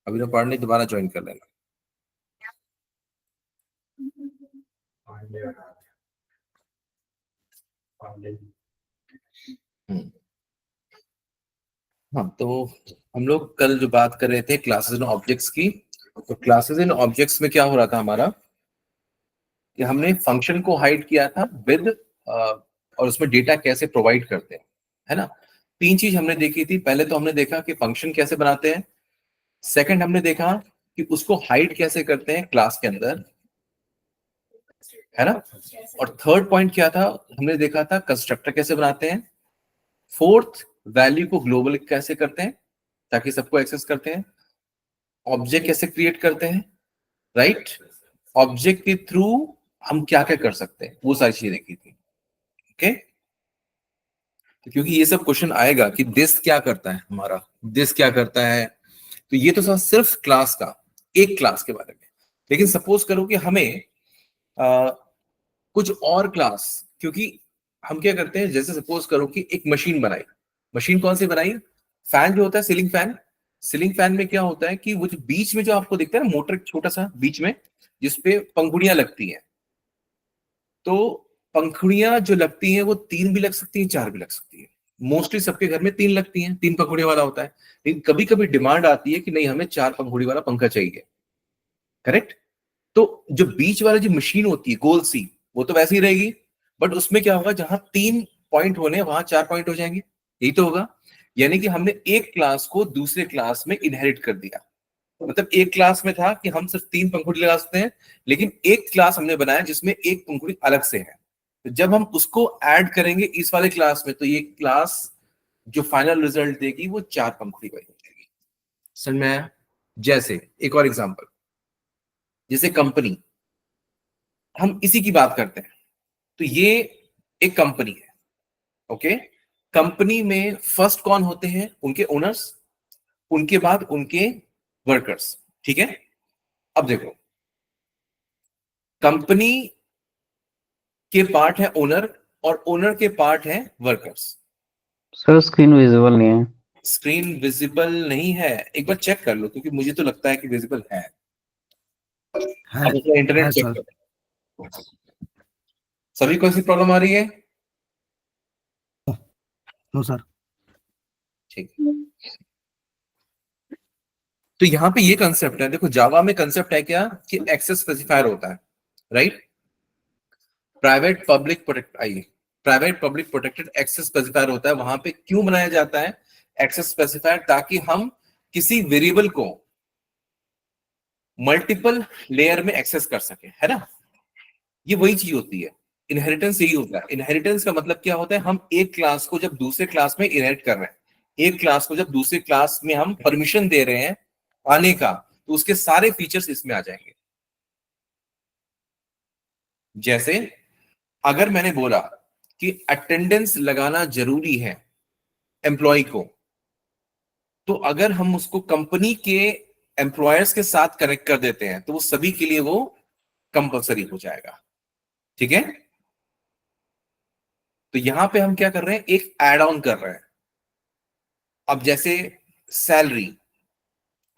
अभी तो पढ़ नहीं, दोबारा ज्वाइन कर लेना। हम्म, हाँ तो हम लोग कल जो बात कर रहे थे क्लासेस एंड ऑब्जेक्ट्स की, तो क्लासेस एंड ऑब्जेक्ट्स में क्या हो रहा था हमारा कि हमने फंक्शन को हाइड किया था विद और उसमें डेटा कैसे प्रोवाइड करते हैं, है ना। तीन चीज हमने देखी थी। पहले तो हमने देखा कि फंक्शन कैसे बनाते हैं, सेकंड हमने देखा कि उसको हाइड कैसे करते हैं क्लास के अंदर, है ना। और थर्ड पॉइंट क्या था, हमने देखा था कंस्ट्रक्टर कैसे बनाते हैं। फोर्थ, वैल्यू को ग्लोबल कैसे करते हैं ताकि सबको एक्सेस करते हैं। ऑब्जेक्ट कैसे क्रिएट करते हैं, राइट। ऑब्जेक्ट के थ्रू हम क्या क्या कर सकते हैं, वो सारी चीजें देखी थी। ओके, तो क्योंकि ये सब क्वेश्चन आएगा कि दिस क्या करता है, हमारा दिस क्या करता है, तो ये तो सिर्फ क्लास का, एक क्लास के बारे में। लेकिन सपोज करो कि हमें कुछ और क्लास, क्योंकि हम क्या करते हैं, जैसे सपोज करो कि एक मशीन बनाई। मशीन कौन सी बनाई, फैन जो होता है, सीलिंग फैन। सीलिंग फैन में क्या होता है कि वो जो बीच में जो आपको दिखता है ना मोटर, छोटा सा बीच में जिसपे पंखुड़ियां लगती हैं, तो पंखुड़ियां जो लगती हैं वो तीन भी लग सकती हैं, चार भी लग सकती है। मोस्टली सबके घर में तीन लगती हैं, तीन पंखुड़ियों वाला होता है। लेकिन कभी कभी डिमांड आती है कि नहीं, हमें चार पंखुड़ी वाला पंखा चाहिए, करेक्ट। तो जो बीच वाली जो मशीन होती है गोल सी, वो तो वैसे ही रहेगी, बट उसमें क्या होगा, जहां तीन पॉइंट होने वहां चार पॉइंट हो जाएंगे, यही तो होगा। यानी कि हमने एक क्लास को दूसरे क्लास में इनहेरिट कर दिया। मतलब एक क्लास में था कि हम सिर्फ तीन पंखुड़ी लगा सकते हैं, लेकिन एक क्लास हमने बनाया जिसमें एक पंखुड़ी अलग से है। तो जब हम उसको ऐड करेंगे इस वाले क्लास में, तो ये क्लास जो फाइनल रिजल्ट देगी वो चार पंखुड़ी वाली हो जाएगी। समझ में आया? जैसे एक और एग्जांपल, जैसे कंपनी, हम इसी की बात करते हैं। तो ये एक कंपनी है, ओके। कंपनी में फर्स्ट कौन होते हैं, उनके ओनर्स, उनके बाद उनके वर्कर्स, ठीक है। अब देखो, कंपनी के पार्ट है ओनर, और ओनर के पार्ट है वर्कर्स। सर स्क्रीन विजिबल नहीं है। स्क्रीन विजिबल नहीं है, एक बार चेक कर लो, क्योंकि मुझे तो लगता है कि विजिबल है। है आप अपना है इंटरनेट चेक सर। करो। सभी को ऐसी प्रॉब्लम आ रही है? No sir. ठीक है। तो यहाँ पे ये कंसेप्ट है, देखो जावा में कंसेप्ट है क्या कि एक्सेस स्पेसिफायर होता है, राइट। प्राइवेट पब्लिक प्रोटेक्ट, आइए, private public protected access specifier होता है। वहां पे क्यों बनाया जाता है एक्सेस स्पेसिफायर, ताकि हम किसी वेरिएबल को मल्टीपल लेयर में एक्सेस कर सके, है ना। ये वही चीज होती है, इनहेरिटेंस यही होता है। इनहेरिटेंस का मतलब क्या होता है, हम एक क्लास को जब दूसरे क्लास में इनहेरिट कर रहे हैं, एक क्लास को जब दूसरे क्लास में हम परमिशन दे रहे हैं आने का, तो उसके सारे फीचर्स इसमें आ जाएंगे। जैसे अगर मैंने बोला कि अटेंडेंस लगाना जरूरी है एम्प्लॉय को, तो अगर हम उसको कंपनी के एम्प्लॉयर्स के साथ कनेक्ट कर देते हैं, तो वो सभी के लिए वो कंपलसरी हो जाएगा, ठीक है। तो यहां पे हम क्या कर रहे हैं, एक एड ऑन कर रहे हैं। अब जैसे सैलरी,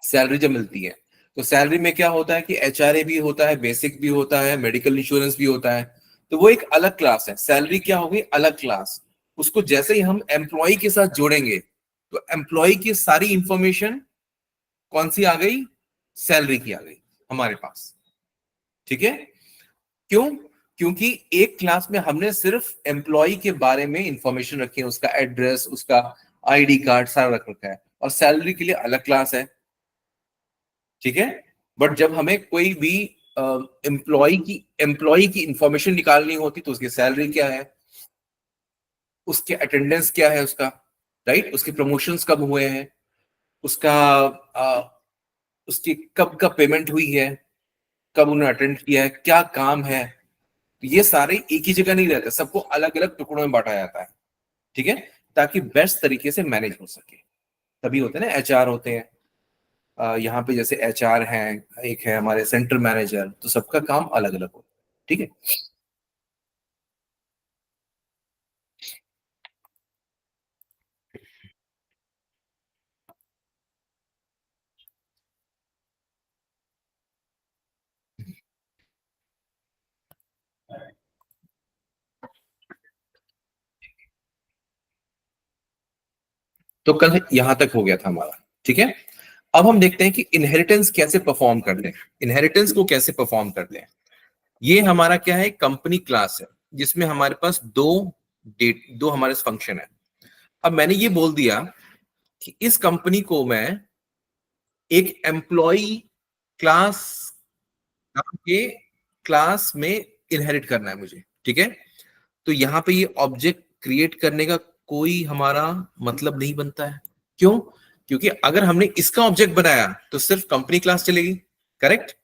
सैलरी जब मिलती है, तो सैलरी में क्या होता है कि एचआरए भी होता है, बेसिक भी होता है, मेडिकल इंश्योरेंस भी होता है। तो वो एक अलग क्लास है, सैलरी क्या होगी, अलग क्लास। उसको जैसे ही हम एम्प्लॉय के साथ जोड़ेंगे, तो एम्प्लॉय की सारी इंफॉर्मेशन कौन सी आ गई, सैलरी की आ गई हमारे पास, ठीक है। क्यों? क्योंकि एक क्लास में हमने सिर्फ एम्प्लॉय के बारे में इंफॉर्मेशन रखी है, उसका एड्रेस, उसका आईडी कार्ड सारा रख रखा है, और सैलरी के लिए अलग क्लास है, ठीक है। बट जब हमें कोई भी एम्प्लॉय की इंफॉर्मेशन निकालनी होती, तो उसकी सैलरी क्या है, उसके अटेंडेंस क्या है उसका, राइट, उसके प्रमोशंस कब हुए हैं, उसका उसकी कब का पेमेंट हुई है, कब उन्होंने अटेंड किया है, क्या काम है। तो ये सारे एक ही जगह नहीं रहते, सबको अलग अलग टुकड़ों में बांटा जाता है, ठीक है, ताकि बेस्ट तरीके से मैनेज हो सके। तभी होते हैं ना एचआर होते हैं। यहाँ पे जैसे एचआर हैं, एक है हमारे सेंटर मैनेजर, तो सबका काम अलग अलग होता है, ठीक है। तो कल यहां तक हो गया था हमारा, ठीक है। अब हम देखते हैं कि इनहेरिटेंस कैसे परफॉर्म कर लें, इनहेरिटेंस को कैसे परफॉर्म कर लें। ये हमारा क्या है, कंपनी क्लास है जिसमें हमारे पास दो हमारे फंक्शन है। अब मैंने ये बोल दिया कि इस कंपनी को मैं एक एम्प्लॉय क्लास के क्लास में इनहेरिट करना है मुझे, ठीक है। तो यहां पे ये ऑब्जेक्ट क्रिएट करने का कोई हमारा मतलब नहीं बनता है। क्यों? क्योंकि अगर हमने इसका ऑब्जेक्ट बनाया तो सिर्फ कंपनी क्लास चलेगी, करेक्ट।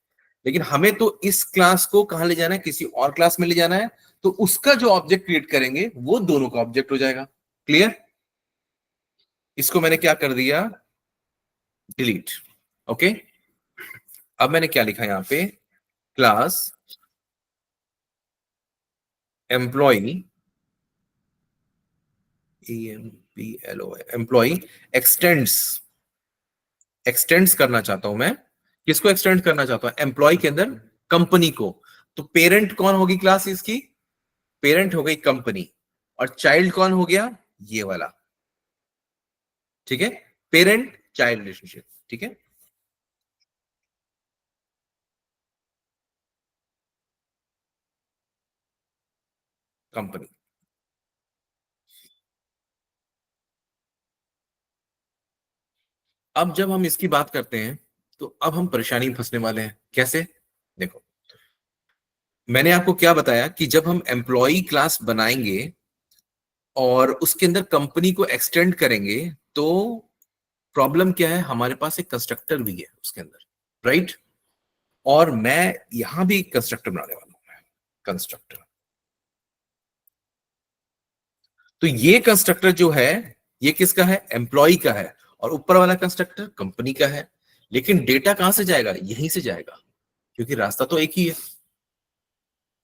लेकिन हमें तो इस क्लास को कहां ले जाना है, किसी और क्लास में ले जाना है। तो उसका जो ऑब्जेक्ट क्रिएट करेंगे वो दोनों का ऑब्जेक्ट हो जाएगा। क्लियर? इसको मैंने क्या कर दिया, डिलीट। ओके, अब मैंने क्या लिखा यहां पे, class employ, employ extends, extends करना चाहता हूं मैं। किसको एक्सटेंड करना चाहता हूं? एम्प्लॉय के अंदर कंपनी को। तो पेरेंट कौन होगी क्लास इसकी? पेरेंट हो गई कंपनी। और चाइल्ड कौन हो गया? ये वाला, ठीक है। पेरेंट चाइल्ड रिलेशनशिप, ठीक है। कंपनी। अब जब हम इसकी बात करते हैं तो अब हम परेशानी में फंसने वाले हैं। कैसे? देखो, मैंने आपको क्या बताया कि जब हम एम्प्लॉय क्लास बनाएंगे और उसके अंदर कंपनी को एक्सटेंड करेंगे तो प्रॉब्लम क्या है, हमारे पास एक कंस्ट्रक्टर भी है उसके अंदर, राइट। और मैं यहां भी कंस्ट्रक्टर बनाने वाला हूं, कंस्ट्रक्टर। तो ये कंस्ट्रक्टर जो है ये किसका है? एम्प्लॉय का है। और ऊपर वाला कंस्ट्रक्टर कंपनी का है। लेकिन डेटा कहां से जाएगा? यहीं से जाएगा, क्योंकि रास्ता तो एक ही है।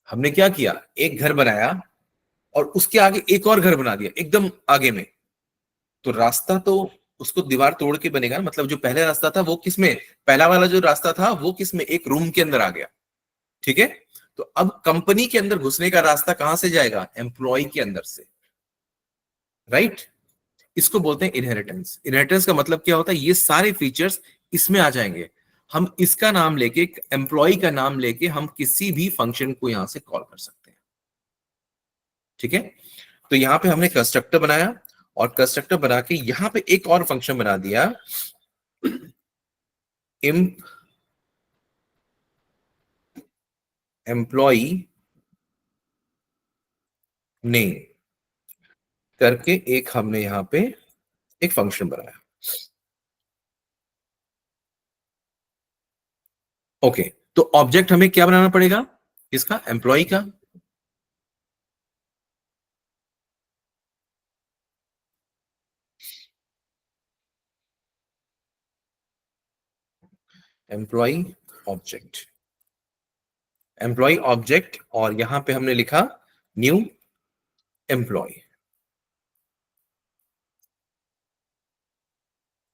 हमने क्या किया, एक घर बनाया और उसके आगे एक और घर बना दिया एकदम आगे में। तो रास्ता तो उसको दीवार तोड़ के बनेगा ना। मतलब जो पहले रास्ता था वो किसमें, पहला वाला जो रास्ता था वो किसमें, एक रूम के अंदर आ गया, ठीक है। तो अब कंपनी के अंदर घुसने का रास्ता कहां से जाएगा? एम्प्लॉय के अंदर से, राइट। इसको बोलते हैं इनहेरिटेंस। इनहेरिटेंस का मतलब क्या होता है, ये सारे फीचर्स इसमें आ जाएंगे। हम इसका नाम लेके, एम्प्लॉय का नाम लेके हम किसी भी फंक्शन को यहां से कॉल कर सकते हैं, ठीक है। तो यहां पे हमने कंस्ट्रक्टर बनाया और कंस्ट्रक्टर बना के यहां पे एक और फंक्शन बना दिया, एम्प्लॉय नेम करके एक हमने यहां पे एक फंक्शन बनाया। ओके, तो ऑब्जेक्ट हमें क्या बनाना पड़ेगा? किसका? एम्प्लॉय का। Employ object, employ object. और यहां पे हमने लिखा न्यू एम्प्लॉय,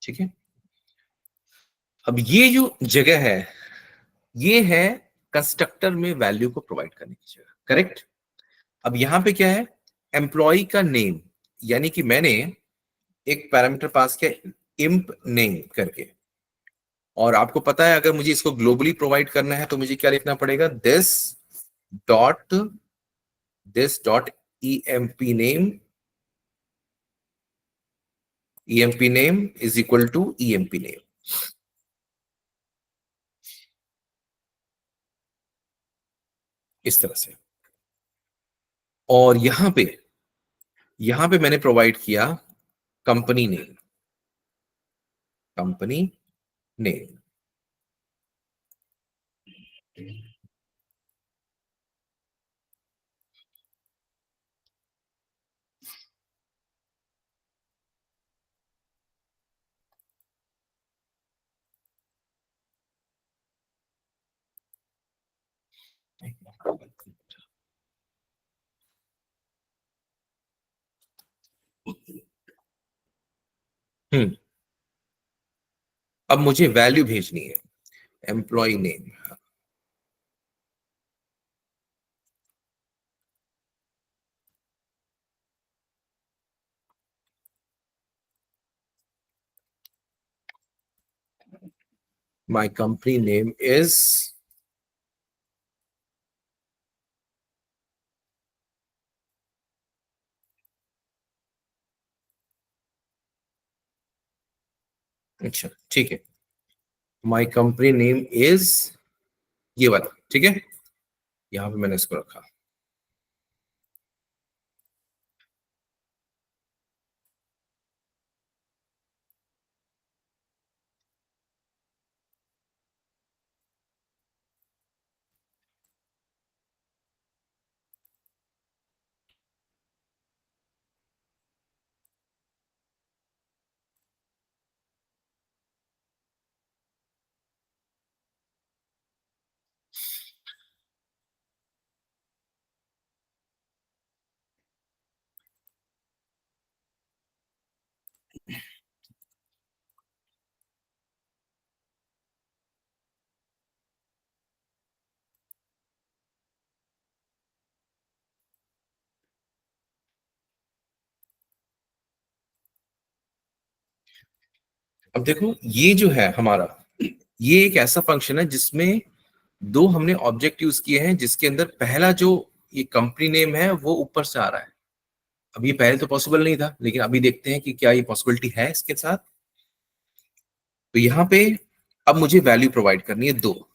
ठीक है। अब ये जो जगह है ये है कंस्ट्रक्टर में वैल्यू को प्रोवाइड करने की जगह, करेक्ट। अब यहां पे क्या है, एम्प्लॉय का नेम, यानी कि मैंने एक पैरामीटर पास किया इम्प नेम करके। और आपको पता है अगर मुझे इसको ग्लोबली प्रोवाइड करना है तो मुझे क्या लिखना पड़ेगा, dot this dot EMP name, EMP name is equal to EMP name, इस तरह से। और यहां पे मैंने प्रोवाइड किया company name, company name. Hmm, अब मुझे वैल्यू भेजनी है, employ name. my company name is अच्छा ठीक है, my company name is ये वाला, ठीक है, यहां पे मैंने इसको रखा। अब देखो ये जो है हमारा, ये एक ऐसा फंक्शन है जिसमें दो हमने ऑब्जेक्ट यूज किए हैं, जिसके अंदर पहला जो ये कंपनी नेम है वो ऊपर से आ रहा है। अब ये पहले तो पॉसिबल नहीं था, लेकिन अभी देखते हैं कि क्या ये पॉसिबिलिटी है इसके साथ। तो यहाँ पे अब मुझे वैल्यू प्रोवाइड करनी है दो,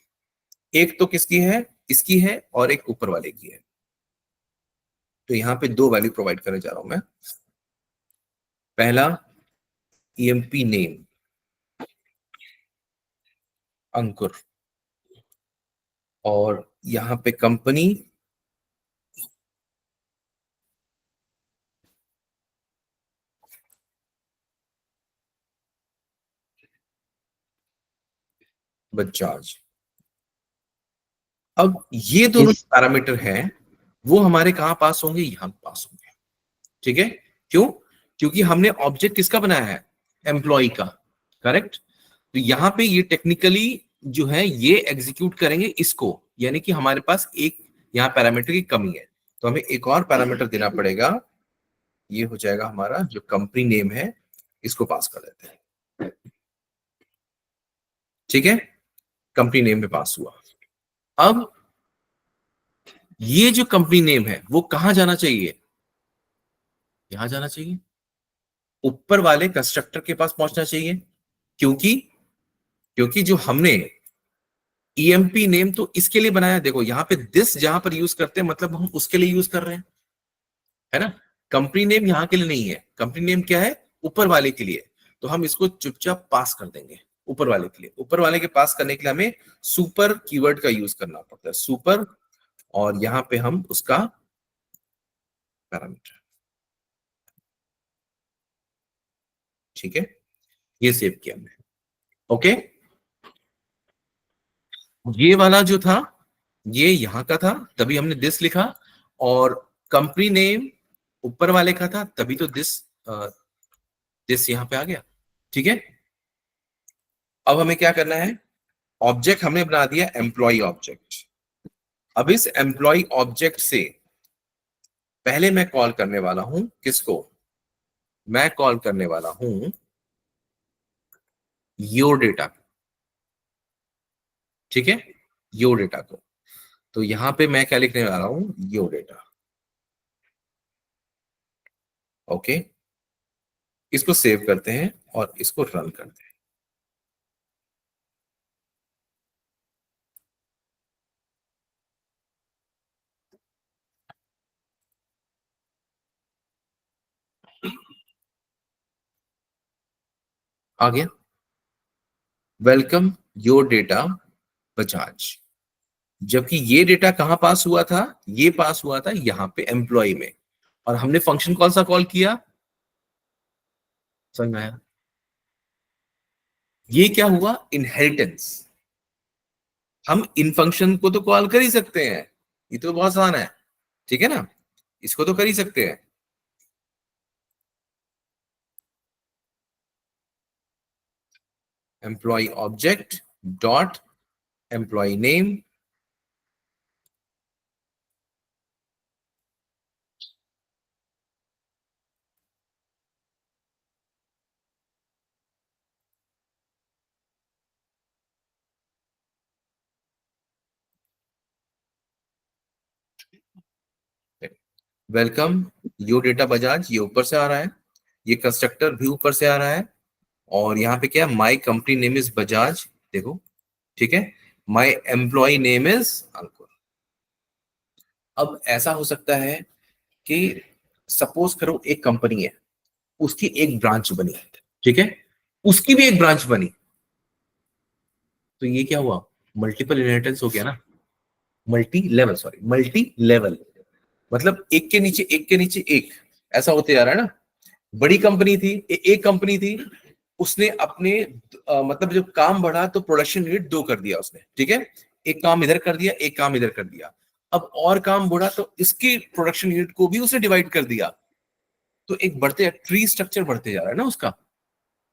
एक तो किसकी है, इसकी है, और एक ऊपर वाले की है। तो यहाँ पे दो वैल्यू प्रोवाइड करने जा रहा हूं मैं। पहला ईएमपी नेम अंकुर, और यहाँ पे कंपनी बजाज। अब ये दोनों इस पैरामीटर हैं वो हमारे कहां पास होंगे, यहां पास होंगे, ठीक है। क्यों? क्योंकि हमने ऑब्जेक्ट किसका बनाया है, एम्प्लॉय का, करेक्ट। तो यहां पे ये टेक्निकली जो है ये एग्जीक्यूट करेंगे इसको, यानी कि हमारे पास एक यहाँ पैरामीटर की कमी है, तो हमें एक और पैरामीटर देना पड़ेगा। ये हो जाएगा हमारा जो कंपनी नेम है, इसको पास कर देते हैं, ठीक है। कंपनी नेम में पास हुआ। अब ये जो कंपनी नेम है वो कहां जाना चाहिए, यहां जाना चाहिए, ऊपर वाले कंस्ट्रक्टर के पास पहुंचना चाहिए। क्योंकि क्योंकि जो हमने ईएमपी नेम तो इसके लिए बनाया, देखो यहाँ पे दिस जहां पर यूज करते हैं मतलब हम उसके लिए यूज कर रहे हैं, है ना। कंपनी नेम यहाँ के लिए नहीं है, कंपनी नेम क्या है, ऊपर वाले के लिए। तो हम इसको चुपचाप पास कर देंगे ऊपर वाले के लिए। ऊपर वाले के पास करने के लिए हमें सुपर कीवर्ड का यूज करना पड़ता है, सुपर, और यहाँ पे हम उसका पैरामीटर, ठीक है, ये सेव किया हमने। ओके, ये वाला जो था ये यहां का था, तभी हमने दिस लिखा, और कंपनी नेम ऊपर वाले का था, तभी तो दिस दिस यहां पे आ गया, ठीक है। अब हमें क्या करना है, ऑब्जेक्ट हमने बना दिया एम्प्लॉय ऑब्जेक्ट। अब इस एम्प्लॉय ऑब्जेक्ट से पहले मैं कॉल करने वाला हूं किसको, मैं कॉल करने वाला हूं योर डेटा, ठीक है, योर डेटा को। तो यहां पे मैं क्या लिखने वाला हूं, योर डेटा। ओके, इसको सेव करते हैं और इसको रन करते हैं। आ गया, वेलकम योर डेटा बजाज। जबकि ये डेटा कहां पास हुआ था, ये पास हुआ था यहां पे एम्प्लॉय में, और हमने फंक्शन कौन सा कॉल किया, समझ में आया, ये क्या हुआ, इनहेरिटेंस। हम इन फंक्शन को तो कॉल कर ही सकते हैं, ये तो बहुत आसान है, ठीक है ना, इसको तो कर ही सकते हैं। Employ object dot employ name, welcome your data Bajaj, ये ऊपर से आ रहा है, ये कंस्ट्रक्टर भी ऊपर से आ रहा है, और यहाँ पे क्या है, माई कंपनी नेम इज बजाज, देखो, ठीक है, माई एम्प्लॉय नेम इज अंकुर। अब ऐसा हो सकता है कि सपोज करो एक कंपनी है, उसकी एक ब्रांच बनी, ठीक है, उसकी भी एक ब्रांच बनी, तो ये क्या हुआ, मल्टीपल इनहेरिटेंस हो गया ना, multi level, sorry multi level, मतलब एक के नीचे एक के नीचे एक, ऐसा होते जा रहा है ना। बड़ी कंपनी थी, एक कंपनी थी, उसने अपने मतलब जब काम बढ़ा तो प्रोडक्शन यूनिट दो कर दिया उसने, ठीक है, एक काम इधर कर दिया, एक काम इधर कर दिया, अब और काम बढ़ा तो इसकी प्रोडक्शन यूनिट को भी उसने डिवाइड कर दिया, तो एक बढ़ते ट्री स्ट्रक्चर बढ़ते जा रहा है ना उसका,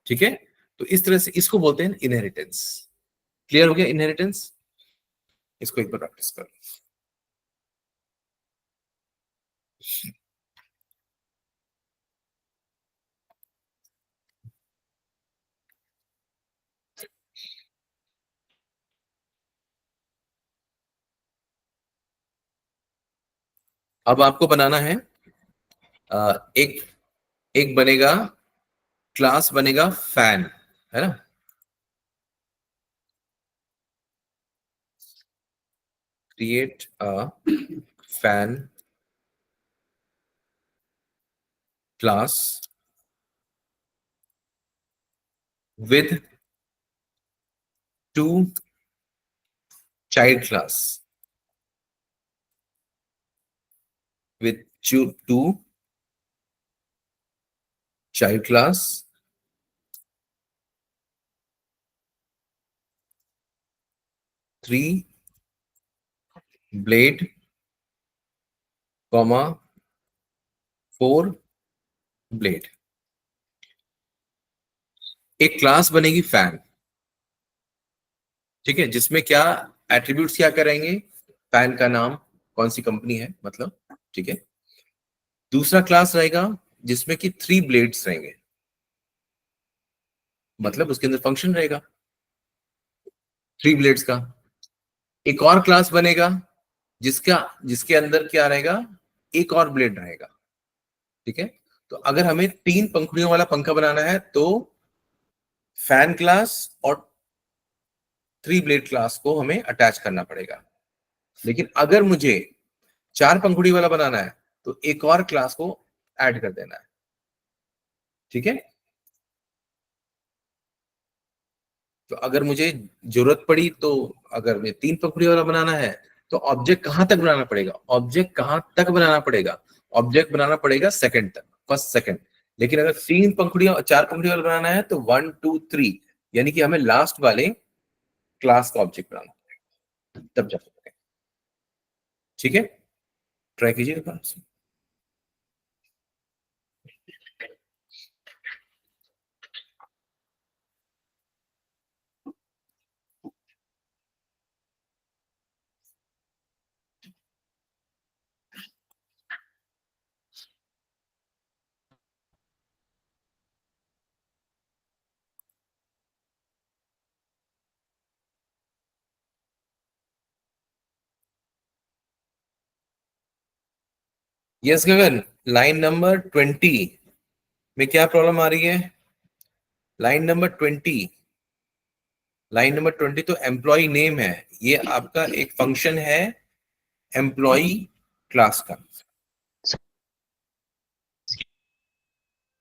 ठीक है। तो इस तरह से इसको बोलते हैं इनहेरिटेंस। क्लियर हो गया इनहेरिटेंस? इसको एक बार प्रैक्टिस कर। अब आपको बनाना है एक एक बनेगा, क्लास बनेगा फैन, है ना, create a fan class with two child class, with two child class, three blade, comma four blade। एक क्लास बनेगी फैन, ठीक है, जिसमें क्या एट्रीब्यूट्स क्या करेंगे, फैन का नाम, कौन सी कंपनी है मतलब, ठीक है। दूसरा क्लास रहेगा जिसमें कि थ्री ब्लेड्स रहेंगे, मतलब उसके अंदर फंक्शन रहेगा थ्री ब्लेड्स का। एक और क्लास बनेगा जिसका जिसके अंदर क्या रहेगा, एक और ब्लेड रहेगा, ठीक है। तो अगर हमें तीन पंखुड़ियों वाला पंखा बनाना है तो फैन क्लास और थ्री ब्लेड क्लास को हमें अटैच करना पड़ेगा। लेकिन अगर मुझे चार पंखुड़ी वाला बनाना है तो एक और क्लास को ऐड कर देना है, ठीक है। तो अगर मुझे जरूरत पड़ी तो, अगर मुझे तीन पंखुड़ी वाला बनाना है तो ऑब्जेक्ट कहां तक बनाना पड़ेगा, ऑब्जेक्ट कहां तक बनाना पड़ेगा, ऑब्जेक्ट बनाना पड़ेगा सेकंड तक, फर्स्ट सेकंड। लेकिन अगर तीन पंखुड़ियां चार पंखुड़ी वाला बनाना है तो वन टू थ्री, यानी कि हमें लास्ट वाले क्लास का ऑब्जेक्ट बनाना है, तब जा सकते हैं, ठीक है। ट्राई कीजिएगा। यस गगन, लाइन नंबर 20 में क्या प्रॉब्लम आ रही है, लाइन नंबर 20, लाइन नंबर 20 तो एम्प्लॉय नेम है, ये आपका एक फंक्शन है एम्प्लॉय क्लास का,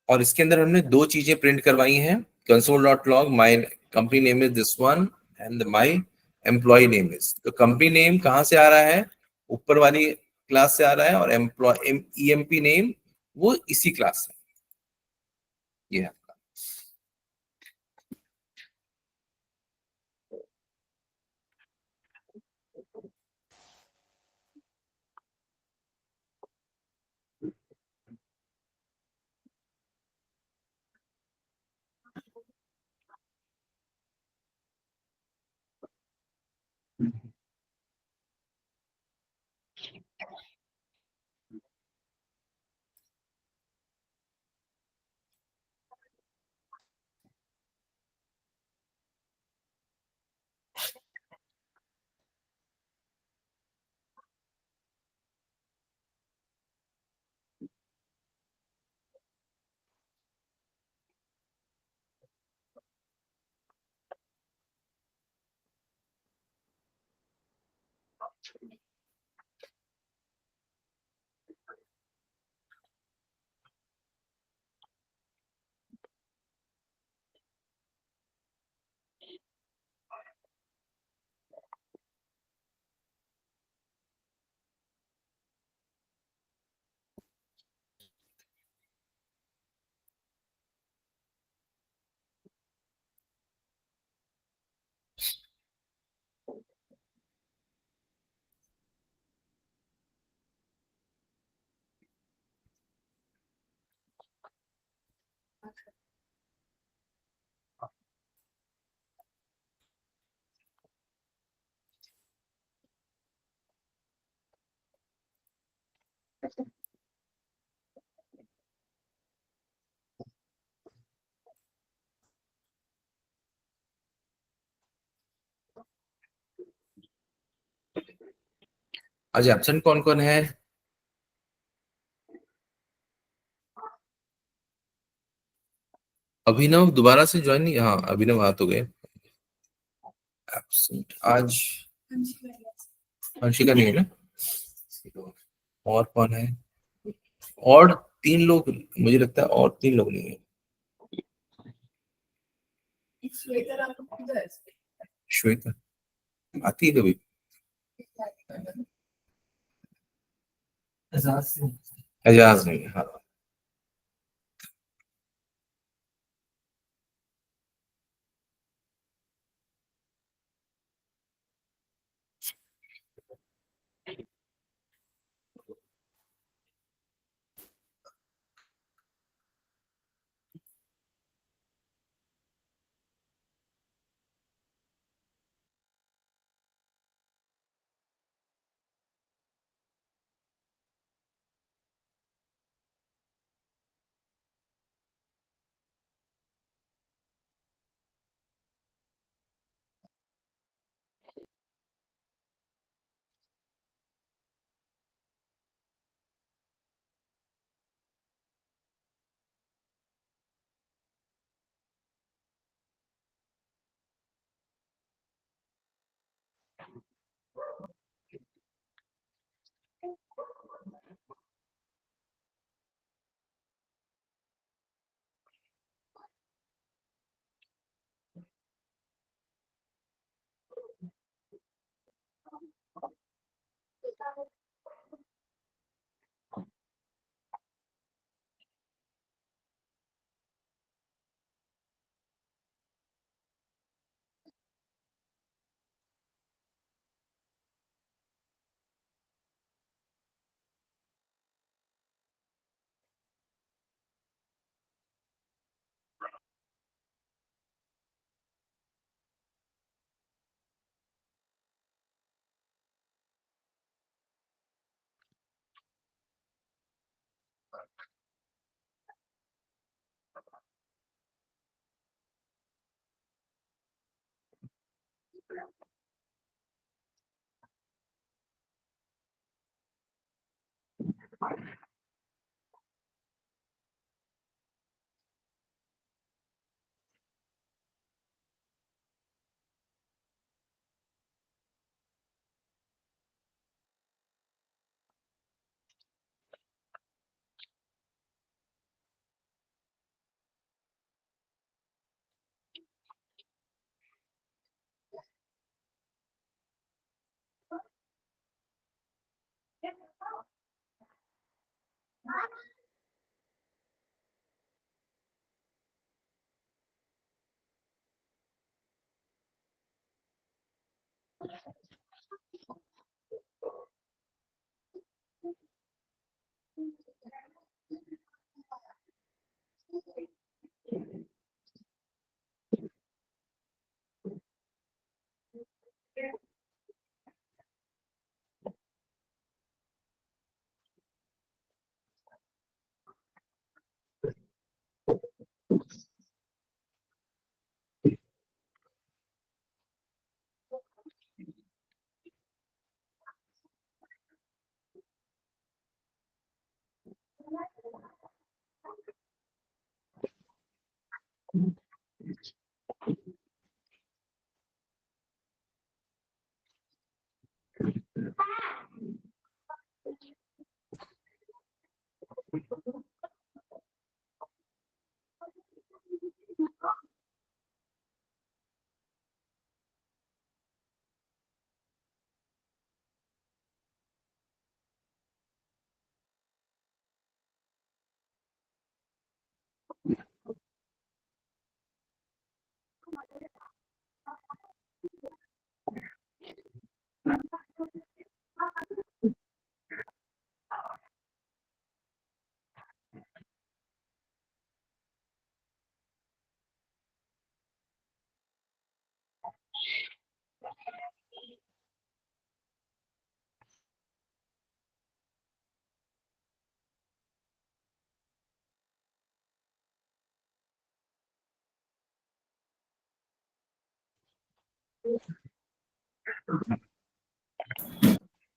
और इसके अंदर हमने दो चीजें प्रिंट करवाई हैं, console dot log my company name is this one and my employ name is, तो कंपनी नेम कहां से आ रहा है, ऊपर वाली क्लास से आ रहा है, और एम्प्लॉय ईएमपी नेम वो इसी क्लास से, ये है। आज एब्सेंट कौन कौन है? अभिनव दोबारा से ज्वाइन नहीं, हाँ अभिनव आ तो गए। एब्सेंट आज अंशिका नहीं है ना? और कौन है? और 3 लोग, मुझे लगता है और 3 लोग नहीं है। श्वेता आती है कभी? एजाज नहीं है, हाँ।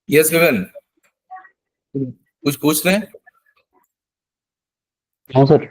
यस विवन, कुछ पूछ रहे हैं? हाँ sir.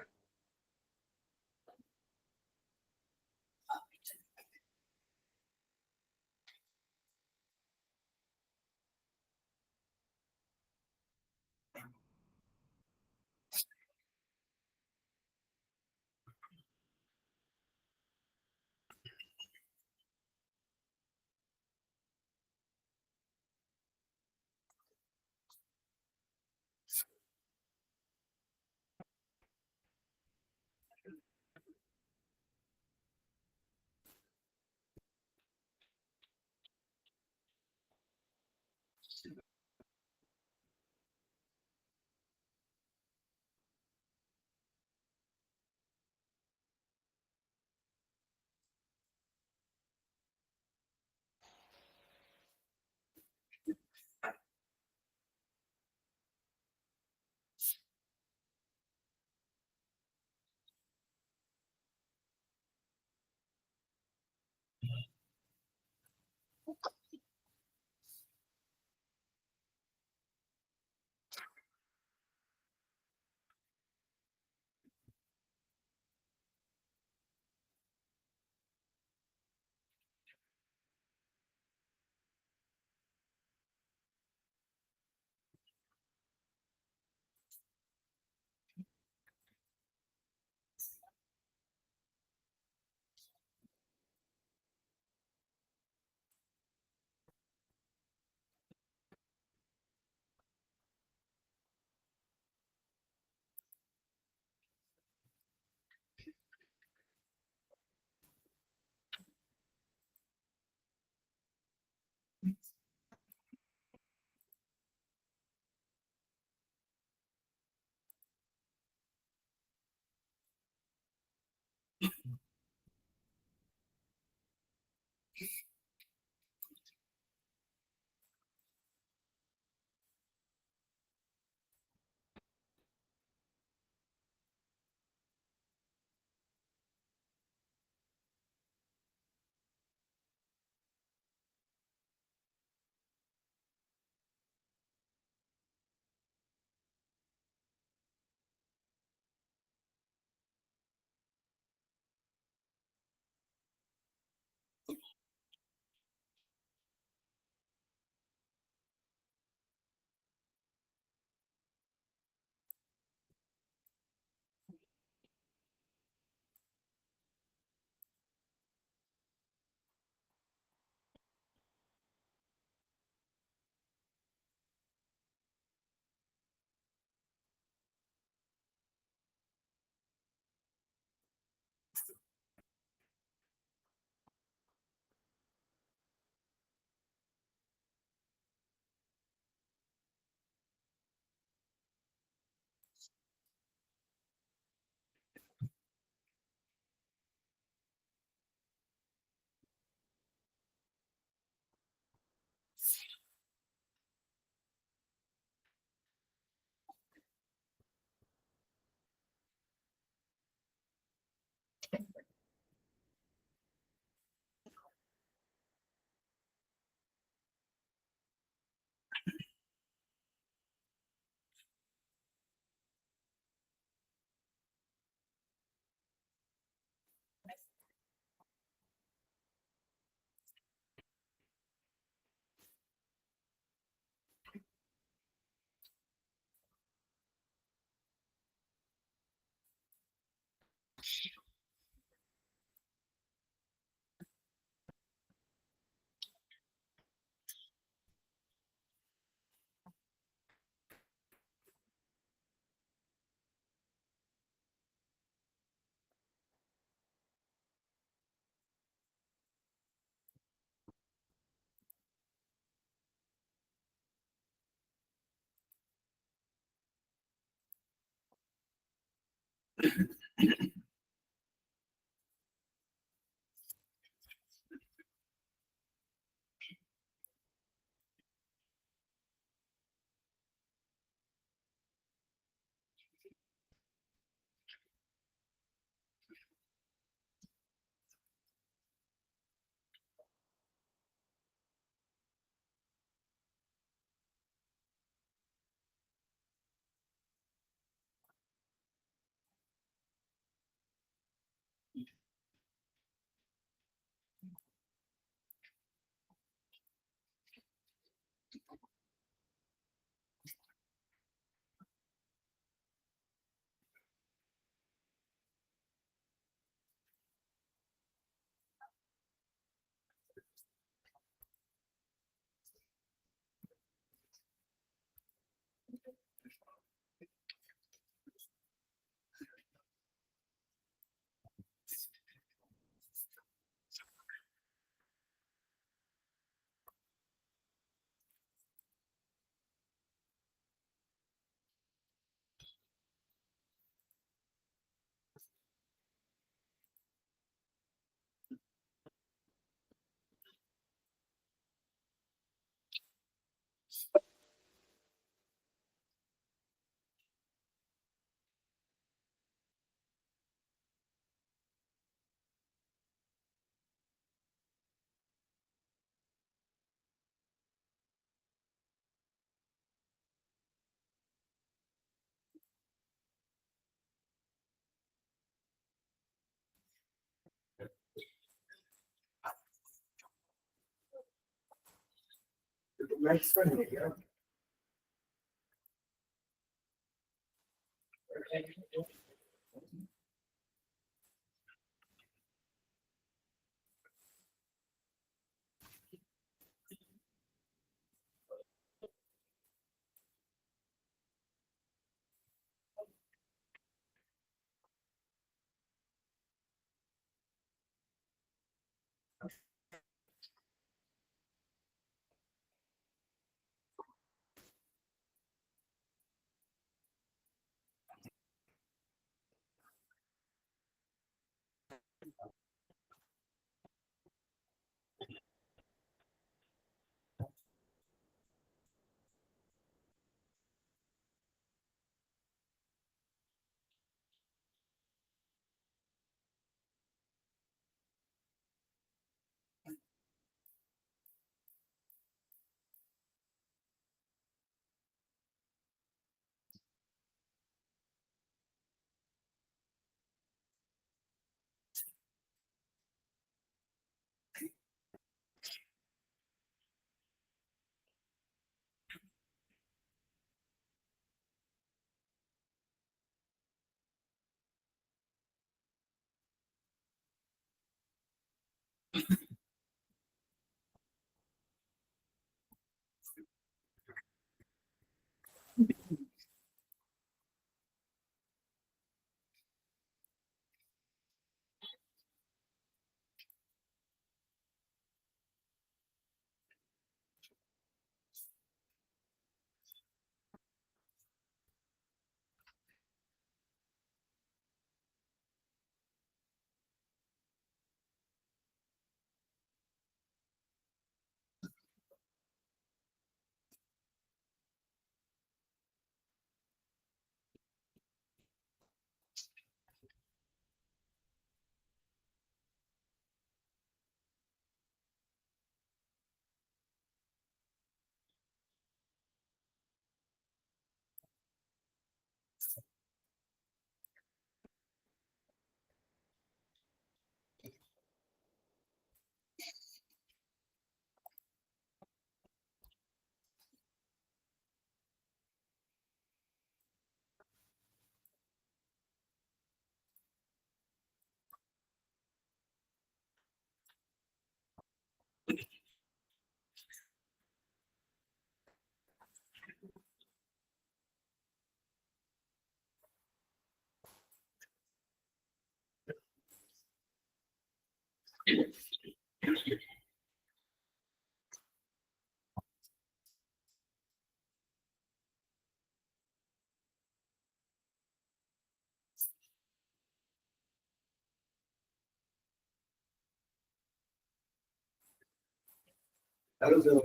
Hello, sir.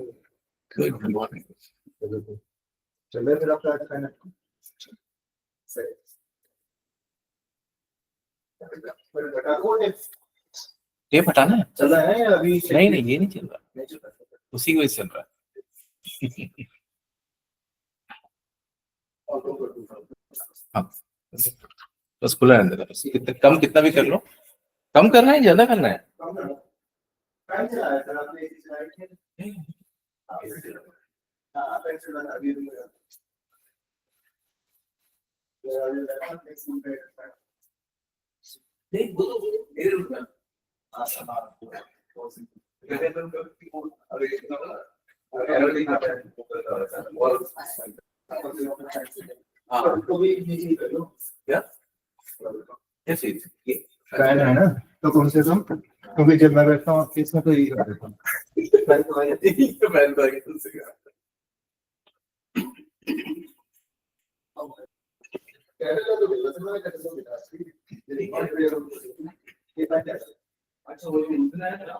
Good morning. चल रहा है फिर आपका खाना सही ये हटाना है? चल रहा है या अभी नहीं नहीं, ये नहीं चल रहा, नहीं चल रहा है। उसी की वजह से चल रहा है। हाँ, बस खुला रहने दो, बस कितना भी कर लो। कम करना है, ज्यादा करना है? टाइम चला है सर, आपने एक चला है हाँ टाइम चला अभी नहीं, मेरे रुकना। क्या कैसे ये फैन है ना, तो कम से कम क्योंकि जब मैं बैठता हूँ आपके इसमें तो यही कर देता हूँ फैन तो आया फैन को आगे तुमसे क्या? अच्छा वो इतना है ना,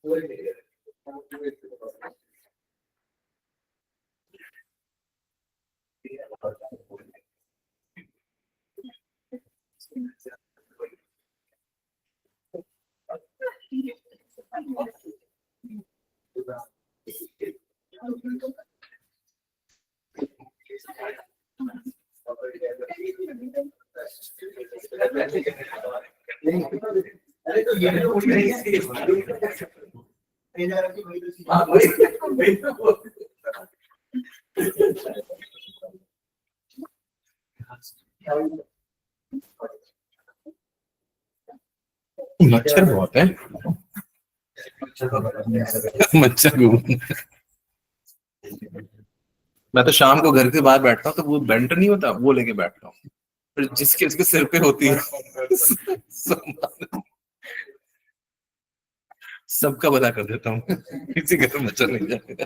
वो अरे तो ये हाँ, वही तो। मच्छर बहुत है। मच्छर भी। मैं तो शाम को घर के बाहर बैठता हूँ तो वो बेल्ट नहीं होता वो लेके बैठता हूँ, फिर जिसके उसके सिर पे होती है सबका पता कर देता हूँ किसी घर में मच्छर नहीं जाएगा।